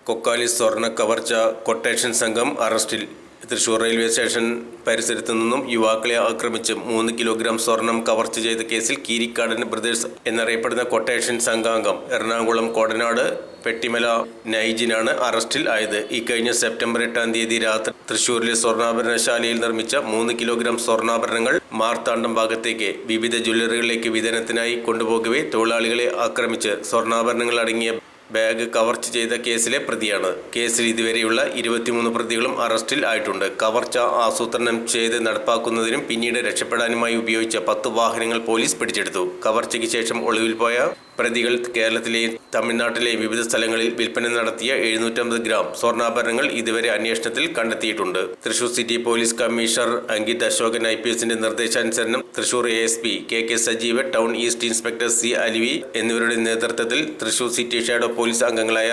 കൊക്കാലി സ്വർണ്ണ കവർച്ച കൊട്ടേഷൻ സംഘം അറസ്റ്റിൽ. തൃശൂർ റെയിൽവേ സ്റ്റേഷൻ പരിസരത്തു നിന്നും യുവാക്കളെ ആക്രമിച്ച് 3 കിലോഗ്രാം സ്വർണം കവർച്ച ചെയ്ത കേസിൽ കീരിക്കാടൻ ബ്രദേഴ്സ് എന്നറിയപ്പെടുന്ന കൊട്ടേഷൻ സംഘാംഗം എറണാകുളം കോടനാട് പെട്ടിമല നൈജിനാണ് അറസ്റ്റിൽ ആയത്. ഇക്കഴിഞ്ഞ സെപ്റ്റംബർ 8 തീയതി രാത്രി തൃശൂരിലെ സ്വർണ്ണാഭരണശാലയിൽ നിർമ്മിച്ച 3 കിലോഗ്രാം സ്വർണ്ണാഭരണങ്ങൾ മാർത്താണ്ഡം ഭാഗത്തേക്ക് വിവിധ ജ്വല്ലറികളിലേക്ക് വിതരണത്തിനായി കൊണ്ടുപോകവേ തൊഴിലാളികളെ ആക്രമിച്ച് സ്വർണ്ണാഭരണങ്ങൾ അടങ്ങിയ ബാഗ് കവർച്ച ചെയ്ത കേസിലെ പ്രതിയാണ്. കേസിൽ ഇതുവരെയുള്ള 23 പ്രതികളും അറസ്റ്റിൽ ആയിട്ടുണ്ട്. കവർച്ച ആസൂത്രണം ചെയ്ത് നടപ്പാക്കുന്നതിനും പിന്നീട് രക്ഷപ്പെടാനുമായി ഉപയോഗിച്ച 10 വാഹനങ്ങൾ പോലീസ് പിടിച്ചെടുത്തു. കവർച്ചയ്ക്ക് ശേഷം ഒളിവിൽ പോയ പ്രതികൾ കേരളത്തിലെയും തമിഴ്നാട്ടിലെയും വിവിധ സ്ഥലങ്ങളിൽ വിൽപ്പന നടത്തിയ 750 ഗ്രാം സ്വർണ്ണാഭരണങ്ങൾ ഇതുവരെ അന്വേഷണത്തിൽ കണ്ടെത്തിയിട്ടുണ്ട്. Thrissur city police commissioner Ankit Asokan IPSന്റെ നിർദ്ദേശാനുസരണം Thrissur ASP KK Sajeev, town east inspector C Alivi എന്നിവരുടെ നേതൃത്വത്തിൽ തൃശൂർ സിറ്റി ഷാഡോ പോലീസ് അംഗങ്ങളായ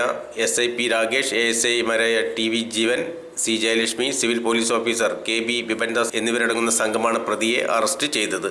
SIP രാകേഷ്, ASIമാരായ TV Jeevan, C Jayalakshmi, civil police officer KB Bipindas എന്നിവരടങ്ങുന്ന സംഘമാണ് പ്രതിയെ അറസ്റ്റ് ചെയ്തത്.